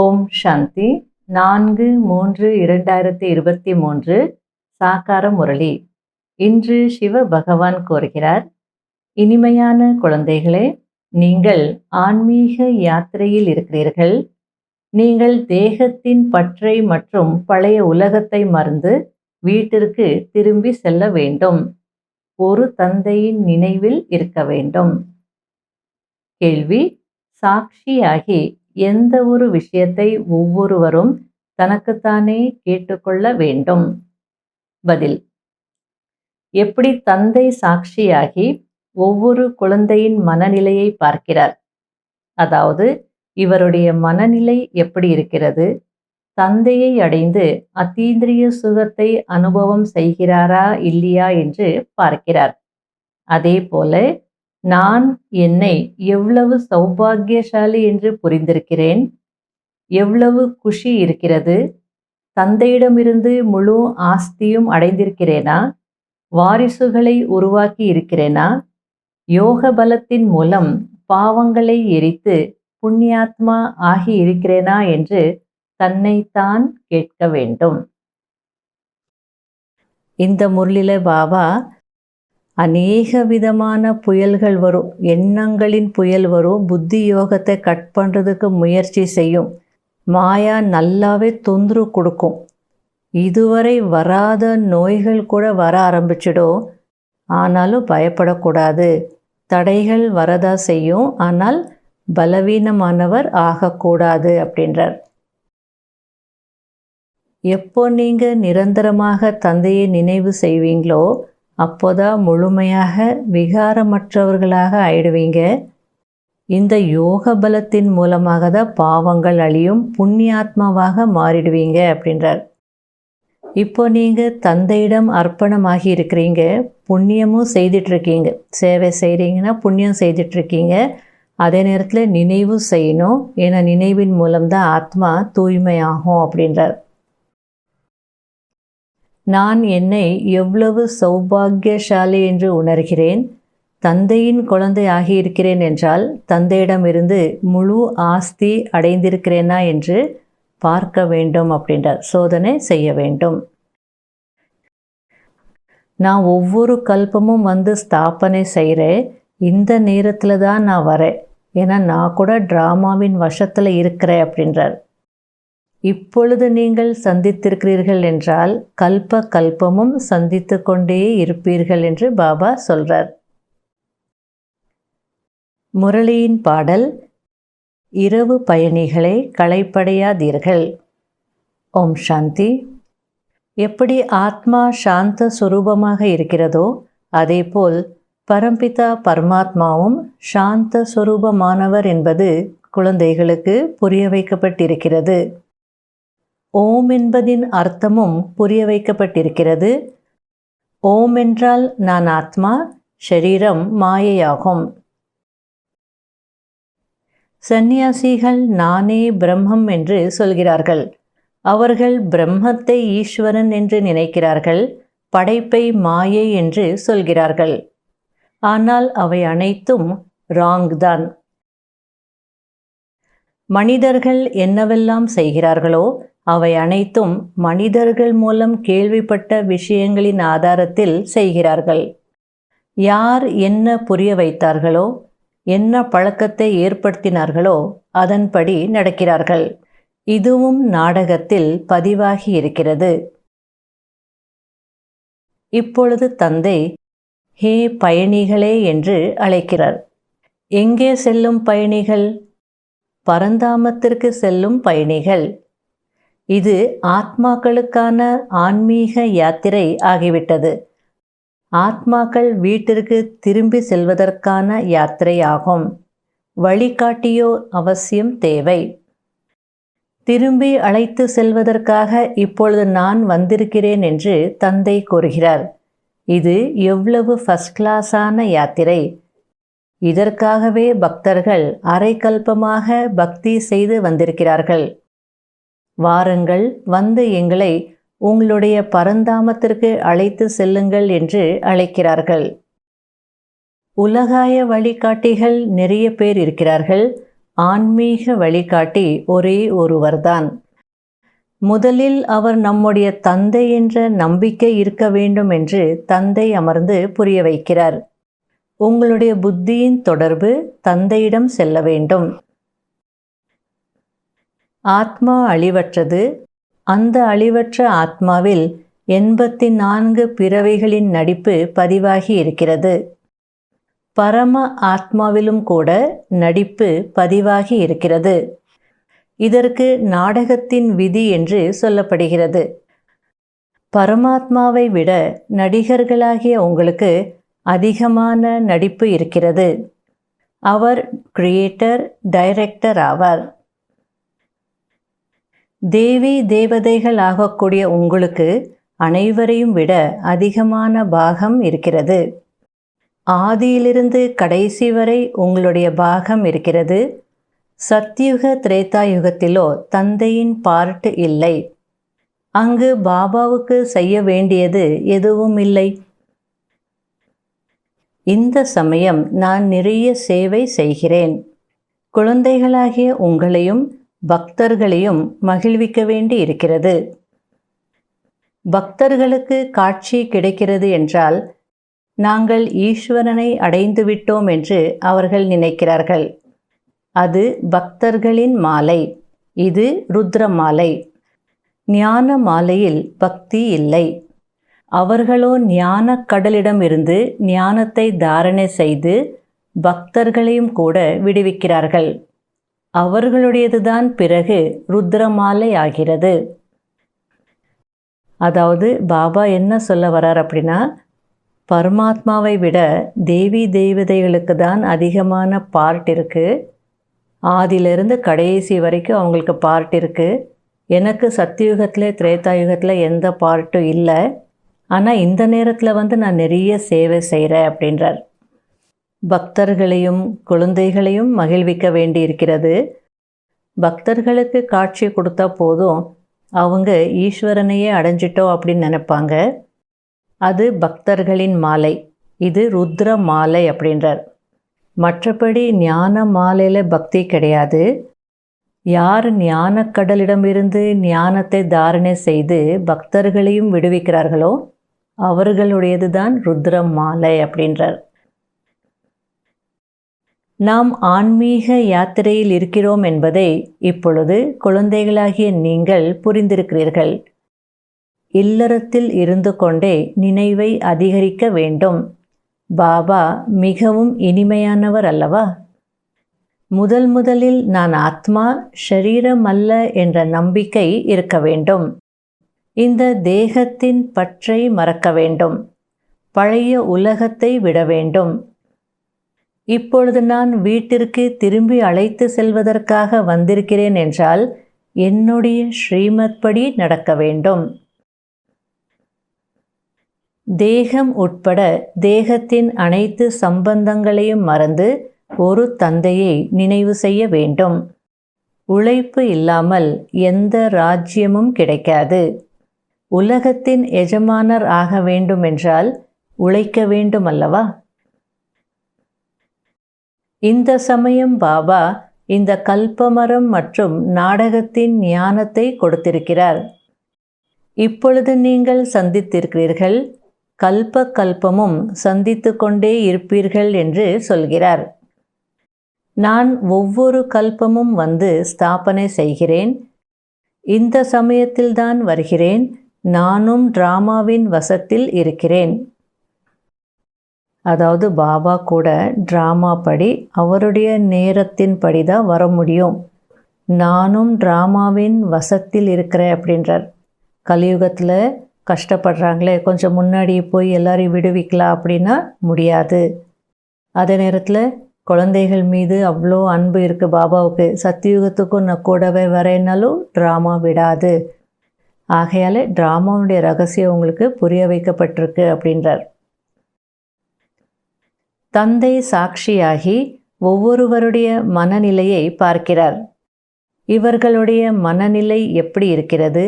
ஓம் சாந்தி 4-3-2023 சாக்கார முரளி. இன்று சிவ பகவான் கூறுகிறார், இனிமையான குழந்தைகளே, நீங்கள் ஆன்மீக யாத்திரையில் இருக்கிறீர்கள். நீங்கள் தேகத்தின் பற்றை மற்றும் பழைய உலகத்தை மறந்து வீட்டிற்கு திரும்பி செல்ல வேண்டும். ஒரு தந்தையின் நினைவில் இருக்க வேண்டும். கேள்வி: சாட்சியாகி எந்த ஒரு விஷயத்தை ஒவ்வொருவரும் தனக்குத்தானே கேட்டுக்கொள்ள வேண்டும்? பதில்: எப்படி தந்தை சாட்சியாகி ஒவ்வொரு குழந்தையின் மனநிலையை பார்க்கிறார், அதாவது இவருடைய மனநிலை எப்படி இருக்கிறது, தந்தையை அடைந்து அத்தீந்திரிய சுகத்தை அனுபவம் செய்கிறாரா இல்லையா என்று பார்க்கிறார். அதே போல நான் என்னை எவ்வளவு சௌபாகியசாலி என்று புரிந்திருக்கிறேன், எவ்வளவு குஷி இருக்கிறது, தந்தையிடமிருந்து முழு ஆஸ்தியும் அடைந்திருக்கிறேனா, வாரிசுகளை உருவாக்கி இருக்கிறேனா, யோக பலத்தின் மூலம் பாவங்களை எரித்து புண்ணியாத்மா ஆகி இருக்கிறேனா என்று தன்னைத்தான் கேட்க வேண்டும். இந்த முரளில பாபா அநேக விதமான புயல்கள் வரும், எண்ணங்களின் புயல் வரும், புத்தி யோகத்தை கட் பண்ணுறதுக்கு முயற்சி செய்யும், மாயா நல்லாவே தொந்தரவு கொடுக்கும். இதுவரை வராத நோய்கள் கூட வர ஆரம்பிச்சிடும். ஆனாலும் பயப்படக்கூடாது, தடைகள் வரதா செய்யும், ஆனால் பலவீனமானவர் ஆகக்கூடாது அப்படின்றார். எப்போ நீங்கள் நிரந்தரமாக தந்தையை நினைவு செய்வீங்களோ அப்போதான் முழுமையாக விகாரமற்றவர்களாக ஆயிடுவீங்க. இந்த யோக பலத்தின் மூலமாக தான் பாவங்கள் அழியும், புண்ணியாத்மாவாக மாறிடுவீங்க அப்படின்றார். இப்போ நீங்கள் தந்தையிடம் அர்ப்பணமாகி இருக்கிறீங்க, புண்ணியமும் செய்துட்ருக்கீங்க. சேவை செய்கிறீங்கன்னா புண்ணியம் செய்துட்ருக்கீங்க. அதே நேரத்தில் நினைவு செய்யணும், ஏன்னா நினைவின் மூலம்தான் ஆத்மா தூய்மையாகும் அப்படின்றார். நான் என்னை எவ்வளவு சௌபாகியசாலி என்று உணர்கிறேன், தந்தையின் குழந்தை ஆகியிருக்கிறேன் என்றால் தந்தையிடமிருந்து முழு ஆஸ்தி அடைந்திருக்கிறேனா என்று பார்க்க வேண்டும் அப்படின்றார். சோதனை செய்ய வேண்டும். நான் ஒவ்வொரு கல்பமும் வந்து ஸ்தாபனை செய்கிறேன், இந்த நேரத்தில் தான் நான் வரேன், ஏன்னா நான் கூட ட்ராமாவின் வசத்தில் இருக்கிறேன் அப்படின்றார். இப்பொழுது நீங்கள் சந்தித்திருக்கிறீர்கள் என்றால் கல்ப கல்பமும் சந்தித்து கொண்டே இருப்பீர்கள் என்று பாபா சொல்றார். முரளியின் பாடல்: இரவு பயணிகளை களைப்படையாதீர்கள். ஓம் சாந்தி. எப்படி ஆத்மா சாந்த சுரூபமாக இருக்கிறதோ அதேபோல் பரம்பிதா பரமாத்மாவும் சாந்த சுரூபமானவர் என்பது குழந்தைகளுக்கு புரிய வைக்கப்பட்டிருக்கிறது. ஓம் என்பதின் அர்த்தமும் புரிய வைக்கப்பட்டிருக்கிறது. ஓம் என்றால் நான் ஆத்மா, ஷரீரம் மாயையாகும். சந்நியாசிகள் நானே பிரம்மம் என்று சொல்கிறார்கள். அவர்கள் பிரம்மத்தை ஈஸ்வரன் என்று நினைக்கிறார்கள், படைப்பை மாயை என்று சொல்கிறார்கள். ஆனால் அவை அனைத்தும் ராங் தான். மனிதர்கள் என்னவெல்லாம் செய்கிறார்களோ அவை அனைத்தும் மனிதர்கள் மூலம் கேள்விப்பட்ட விஷயங்களின் ஆதாரத்தில் செய்கிறார்கள். யார் என்ன புரிய வைத்தார்களோ, என்ன பழக்கத்தை ஏற்படுத்தினார்களோ அதன்படி நடக்கிறார்கள். இதுவும் நாடகத்தில் பதிவாகி இருக்கிறது. இப்பொழுது தந்தை ஹே பயணிகளே என்று அழைக்கிறார். எங்கே செல்லும் பயணிகள்? பரந்தாமத்திற்கு செல்லும் பயணிகள். இது ஆத்மாக்களுக்கான ஆன்மீக யாத்திரை ஆகிவிட்டது. ஆத்மாக்கள் வீட்டிற்கு திரும்பி செல்வதற்கான யாத்திரை ஆகும். வழிகாட்டியோ அவசியம் தேவை. திரும்பி அழைத்து செல்வதற்காக இப்பொழுது நான் வந்திருக்கிறேன் என்று தந்தை கூறுகிறார். இது எவ்வளவு ஃபர்ஸ்ட் கிளாஸான யாத்திரை! இதற்காகவே பக்தர்கள் அரைக்கல்பமாக பக்தி செய்து வந்திருக்கிறார்கள். வாருங்கள், வந்து எங்களை உங்களுடைய பரந்தாமத்திற்கு அழைத்து செல்லுங்கள் என்று அழைக்கிறார்கள். உலகாய வழிகாட்டிகள் நிறைய பேர் இருக்கிறார்கள். ஆன்மீக வழிகாட்டி ஒரே ஒருவர்தான். முதலில் அவர் நம்முடைய தந்தை என்ற நம்பிக்கை இருக்க வேண்டும் என்று தந்தை அமர்ந்து புரிய வைக்கிறார். உங்களுடைய புத்தியின் தொடர்பு தந்தையிடம் செல்ல வேண்டும். ஆத்மா அழிவற்றது. அந்த அழிவற்ற ஆத்மாவில் 84 பிறவைகளின் நடிப்பு பதிவாகி இருக்கிறது. பரம ஆத்மாவிலும் கூட நடிப்பு பதிவாகி இருக்கிறது. இதற்கு நாடகத்தின் விதி என்று சொல்லப்படுகிறது. பரமாத்மாவை விட நடிகர்களாகிய உங்களுக்கு அதிகமான நடிப்பு இருக்கிறது. அவர் கிரியேட்டர், டைரக்டர் ஆவார். தேவி தேவதைகள் ஆகக்கூடிய உங்களுக்கு அனைவரையும் விட அதிகமான பாகம் இருக்கிறது. ஆதியிலிருந்து கடைசி வரை உங்களுடைய பாகம் இருக்கிறது. சத்யுக திரேதாயுகத்திலோ தந்தையின் பார்ட் இல்லை. அங்கு பாபாவுக்கு செய்ய வேண்டியது எதுவும் இல்லை. இந்த சமயம் நான் நிறைய சேவை செய்கிறேன். குழந்தைகளாகிய உங்களையும் பக்தர்களையும் மகிழ்விக்க வேண்டி இருக்கிறது. பக்தர்களுக்கு காட்சி கிடைக்கிறது என்றால் நாங்கள் ஈஸ்வரனை அடைந்து விட்டோம் என்று அவர்கள் நினைக்கிறார்கள். அது பக்தர்களின் மாலை. இது ருத்ர மாலை. ஞான மாலையில் பக்தி இல்லை. அவர்களோ ஞான கடலிடமிருந்து ஞானத்தை தாரணை செய்து பக்தர்களையும் கூட விடுவிக்கிறார்கள். அவர்களுடையதுதான் பிறகு ருத்ரமாலை ஆகிறது. அதாவது பாபா என்ன சொல்ல வரார் அப்படின்னா, பரமாத்மாவை விட தேவி தேவதைகளுக்கு தான் அதிகமான பார்ட் இருக்குது. ஆதியிலிருந்து கடைசி வரைக்கும் அவங்களுக்கு பார்ட் இருக்குது. எனக்கு சத்தியுகத்தில் திரேதாயுகத்தில் எந்த பார்ட்டும் இல்லை. ஆனால் இந்த நேரத்தில் நான் நிறைய சேவை செய்கிறேன் அப்படின்றார். பக்தர்களையும் குழந்தைகளையும் மகிழ்விக்க வேண்டி இருக்கிறது. பக்தர்களுக்கு காட்சி கொடுத்தா போதும், அவங்க ஈஸ்வரனையே அடைஞ்சிட்டோம் அப்படின்னு நினைப்பாங்க. அது பக்தர்களின் மாலை. இது ருத்ர மாலை அப்படின்றார். மற்றபடி ஞான மாலையில் பக்தி கிடையாது. யார் ஞானக்கடலிடமிருந்து ஞானத்தை தாரணை செய்து பக்தர்களையும் விடுவிக்கிறார்களோ அவர்களுடையது தான் ருத்ர மாலை அப்படின்றார். நாம் ஆன்மீக யாத்திரையில் இருக்கிறோம் என்பதை இப்பொழுது குழந்தைகளாகிய நீங்கள் புரிந்திருக்கிறீர்கள். இல்லறத்தில் இருந்து கொண்டே நினைவை அதிகரிக்க வேண்டும். பாபா மிகவும் இனிமையானவர் அல்லவா? முதலில் நான் ஆத்மா, ஷரீரம் அல்ல என்ற நம்பிக்கை இருக்க வேண்டும். இந்த தேகத்தின் பற்றை மறக்க வேண்டும். பழைய உலகத்தை விட வேண்டும். இப்பொழுது நான் வீட்டிற்கு திரும்பி அழைத்து செல்வதற்காக வந்திருக்கிறேன் என்றால் என்னுடைய ஸ்ரீமத் படி நடக்க வேண்டும். தேகம் உட்பட தேகத்தின் அனைத்து சம்பந்தங்களையும் மறந்து ஒரு தந்தையை நினைவு செய்ய வேண்டும். உழைப்பு இல்லாமல் எந்த ராஜ்யமும் கிடைக்காது. உலகத்தின் எஜமானர் ஆக வேண்டும் என்றால் உழைக்க வேண்டும் அல்லவா? இந்த சமயம் பாபா இந்த கல்பமரம் மற்றும் நாடகத்தின் ஞானத்தை கொடுத்திருக்கிறார். இப்பொழுது நீங்கள் சந்தித்திருக்கிறீர்கள். கல்ப கல்பமும் சந்தித்து கொண்டே இருப்பீர்கள் என்று சொல்கிறார். நான் ஒவ்வொரு கல்பமும் ஸ்தாபனை செய்கிறேன். இந்த சமயத்தில்தான் வருகிறேன். நானும் டிராமாவின் வசத்தில் இருக்கிறேன். அதாவது பாபா கூட டிராமா படி அவருடைய நேரத்தின் படி தான் வர முடியும். நானும் டிராமாவின் வசத்தில் இருக்கிறேன் அப்படின்றார். கலியுகத்தில் கஷ்டப்படுறாங்களே, கொஞ்சம் முன்னாடி போய் எல்லாரையும் விடுவிக்கலாம் அப்படின்னா முடியாது. அதே நேரத்தில் குழந்தைகள் மீது அவ்வளோ அன்பு இருக்குது பாபாவுக்கு. சத்தியுகத்துக்கும் நான் கூடவே வரேன்னாலும் ட்ராமா விடாது. ஆகையால் ட்ராமாவுடைய ரகசியம் உங்களுக்கு புரிய வைக்கப்பட்டிருக்கு அப்படின்றார். தந்தை சாட்சியாகி ஒவ்வொருவருடைய மனநிலையை பார்க்கிறார். இவர்களுடைய மனநிலை எப்படி இருக்கிறது?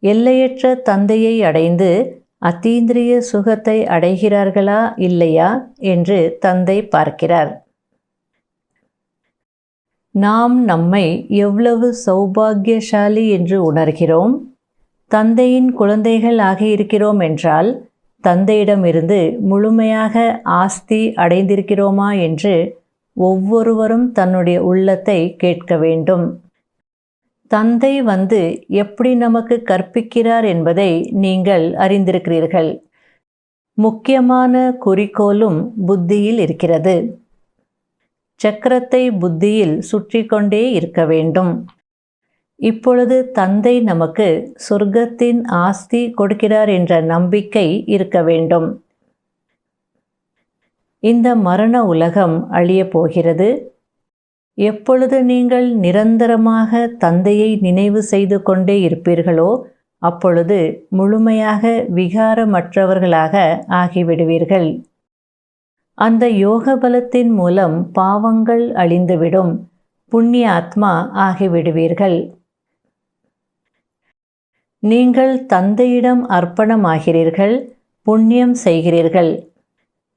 எல்லையற்ற தந்தையை அடைந்து அத்தீந்திரிய சுகத்தை அடைகிறார்களா இல்லையா என்று தந்தை பார்க்கிறார். நாம் நம்மை எவ்வளவு சௌபாகியசாலி என்று உணர்கிறோம். தந்தையின் குழந்தைகள் ஆகியிருக்கிறோம் என்றால் தந்தையிடமிருந்து முழுமையாக ஆஸ்தி அடைந்திருக்கிறோமா என்று ஒவ்வொருவரும் தன்னுடைய உள்ளத்தை கேட்க வேண்டும். தந்தை வந்து எப்படி நமக்கு கற்பிக்கிறார் என்பதை நீங்கள் அறிந்திருக்கிறீர்கள். முக்கியமான குறிக்கோளும் புத்தியில் இருக்கிறது. சக்கரத்தை புத்தியில் சுற்றி கொண்டே இருக்க வேண்டும். இப்பொழுது தந்தை நமக்கு சொர்க்கத்தின் ஆஸ்தி கொடுக்கிறார் என்ற நம்பிக்கை இருக்க வேண்டும். இந்த மரண உலகம் அழியப் போகிறது. எப்பொழுது நீங்கள் நிரந்தரமாக தந்தையை நினைவு செய்து கொண்டே இருப்பீர்களோ அப்பொழுது முழுமையாக விகாரமற்றவர்களாக ஆகிவிடுவீர்கள். அந்த யோக பலத்தின் மூலம் பாவங்கள் அழிந்துவிடும். புண்ணிய ஆத்மா ஆகிவிடுவீர்கள். நீங்கள் தந்தையிடம் அர்ப்பணமாகிறீர்கள், புண்ணியம் செய்கிறீர்கள்.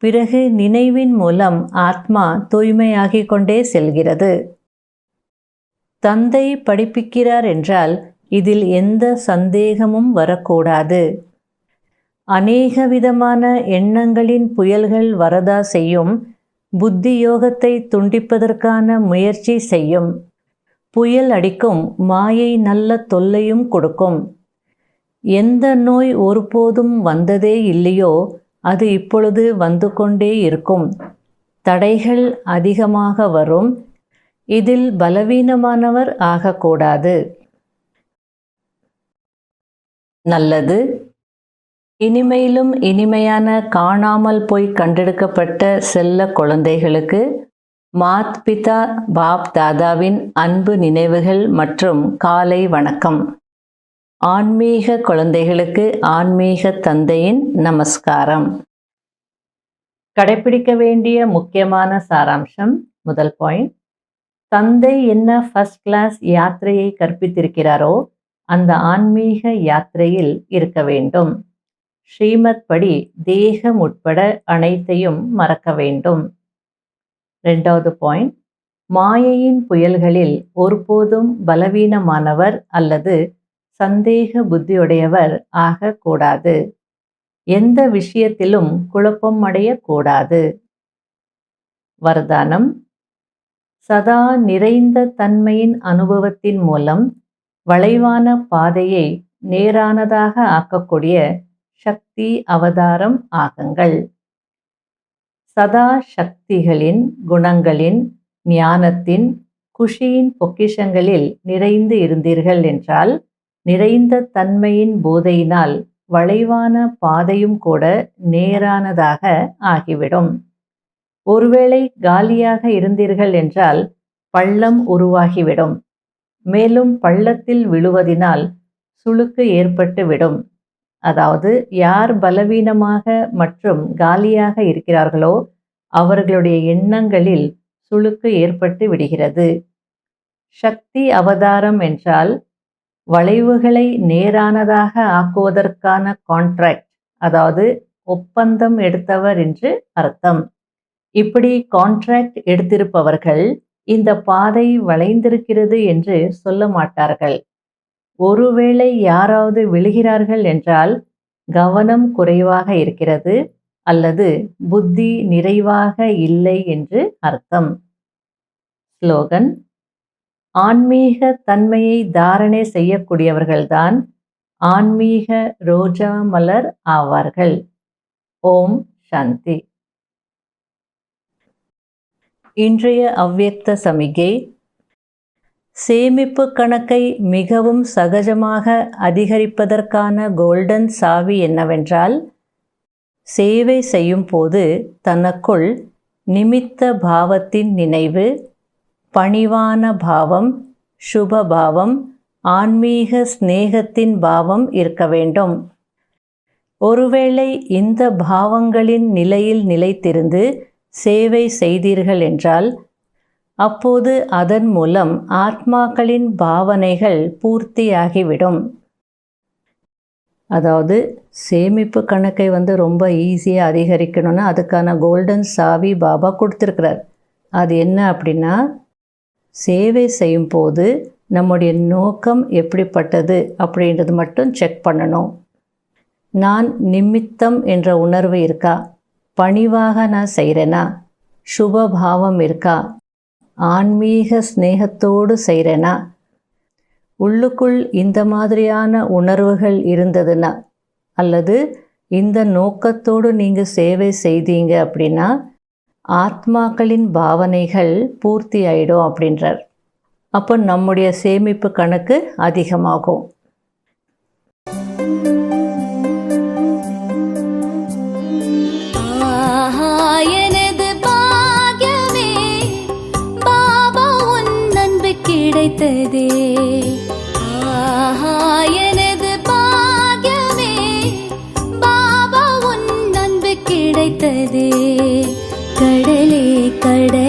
பிறகு நினைவின் மூலம் ஆத்மா தூய்மையாகிக் கொண்டே செல்கிறது. தந்தை படிப்பிக்கிறார் என்றால் இதில் எந்த சந்தேகமும் வரக்கூடாது. அநேக விதமான எண்ணங்களின் புயல்கள் வரதா செய்யும். புத்தி யோகத்தை துண்டிப்பதற்கான முயற்சி செய்யும். புயல் அடிக்கும். மாயை நல்ல தொல்லையும் கொடுக்கும். எந்த நோய் ஒருபோதும் வந்ததே இல்லையோ அது இப்பொழுது வந்து கொண்டே இருக்கும். தடைகள் அதிகமாக வரும். இதில் பலவீனமானவர் ஆகக்கூடாது. நல்லது. இனிமையிலும் இனிமையான காணாமல் போய் கண்டெடுக்கப்பட்ட செல்ல குழந்தைகளுக்கு மாத் பிதா பாப் தாதாவின் அன்பு நினைவுகள் மற்றும் காலை வணக்கம். ஆன்மீக குழந்தைகளுக்கு ஆன்மீக தந்தையின் நமஸ்காரம். கடைபிடிக்க வேண்டிய முக்கியமான சாராம்சம். முதல் பாயிண்ட், தந்தை என்ன ஃபர்ஸ்ட் கிளாஸ் யாத்திரையை கற்பித்திருக்கிறாரோ அந்த ஆன்மீக யாத்திரையில் இருக்க வேண்டும். ஸ்ரீமத் படி தேகம் உட்பட அனைத்தையும் மறக்க வேண்டும். ரெண்டாவது பாயிண்ட், மாயையின் புயல்களில் ஒருபோதும் பலவீனமானவர் அல்லது சந்தேக புத்தியுடையவர் ஆகக்கூடாது. எந்த விஷயத்திலும் குழப்பம் அடையக்கூடாது. வரதானம், சதா நிறைந்த தன்மையின் அனுபவத்தின் மூலம் வளைவான பாதையை நேரானதாக ஆக்கக்கூடிய சக்தி அவதாரம் ஆகுங்கள். சதா சக்திகளின், குணங்களின், ஞானத்தின், குஷியின் பொக்கிஷங்களில் நிறைந்து இருந்தீர்கள் என்றால் நிறைந்த தன்மையின் போதையினால் வளைவான பாதையும் கூட நேரானதாக ஆகிவிடும். ஒருவேளை காலியாக இருந்தீர்கள் என்றால் பள்ளம் உருவாகிவிடும். மேலும் பள்ளத்தில் விழுவதினால் சுளுக்கு ஏற்பட்டு விடும். அதாவது யார் பலவீனமாக மற்றும் காலியாக இருக்கிறார்களோ அவர்களுடைய எண்ணங்களில் சுளுக்கு ஏற்பட்டு விடுகிறது. சக்தி அவதாரம் என்றால் வளைவுகளை நேரானதாக ஆக்குவதற்கான கான்ட்ராக்ட், அதாவது ஒப்பந்தம் எடுத்தவர் என்று அர்த்தம். இப்படி கான்ட்ராக்ட் எடுத்திருப்பவர்கள் இந்த பாதை வளைந்திருக்கிறது என்று சொல்ல மாட்டார்கள். ஒருவேளை யாராவது விழுகிறார்கள் என்றால் கவனம் குறைவாக இருக்கிறது அல்லது புத்தி நிறைவாக இல்லை என்று அர்த்தம். ஸ்லோகன், ஆன்மீக தன்மையை தாரணை செய்யக்கூடியவர்கள்தான் ஆன்மீக ரோஜா மலர் ஆவார்கள். ஓம் சாந்தி. இன்றைய அவ்யக்த சமிகை. சேமிப்பு கணக்கை மிகவும் சகஜமாக அதிகரிப்பதற்கான கோல்டன் சாவி என்னவென்றால், சேவை செய்யும் போது தனக்குள் நிமித்த பாவத்தின் நினைவு, பணிவான பாவம், சுபபாவம், ஆன்மீக ஸ்நேகத்தின் பாவம் இருக்க வேண்டும். ஒருவேளை இந்த பாவங்களின் நிலையில் நிலைத்திருந்து சேவை செய்தீர்கள் என்றால் அப்போது அதன் மூலம் ஆத்மாக்களின் பாவனைகள் பூர்த்தியாகிவிடும். அதாவது சேமிப்பு கணக்கை ரொம்ப ஈஸியாக அதிகரிக்கணும்னா அதுக்கான கோல்டன் சாவி பாபா கொடுத்துருக்கிறார். அது என்ன அப்படின்னா, சேவை செய்யும்போது நம்முடைய நோக்கம் எப்படிப்பட்டது அப்படின்றது மட்டும் செக் பண்ணணும். நான் நிமித்தம் என்ற உணர்வு இருக்கா, பணிவாக நான் செய்கிறேனா, சுபபாவம் இருக்கா, ஆன்மீக ஸ்நேகத்தோடு செய்கிறேனா, உள்ளுக்குள் இந்த மாதிரியான உணர்வுகள் இருந்ததுன்னா அல்லது இந்த நோக்கத்தோடு நீங்கள் சேவை செய்தீங்க அப்படின்னா ஆத்மாக்களின் பாவனைகள் பூர்த்தி ஆயிடும் அப்படின்றார். அப்போ நம்முடைய சேமிப்பு கணக்கு அதிகமாகும். கிடைத்ததே எனது பாக்யமே, பாபா உன் அன்பு கிடைத்ததே. கடலே கடல்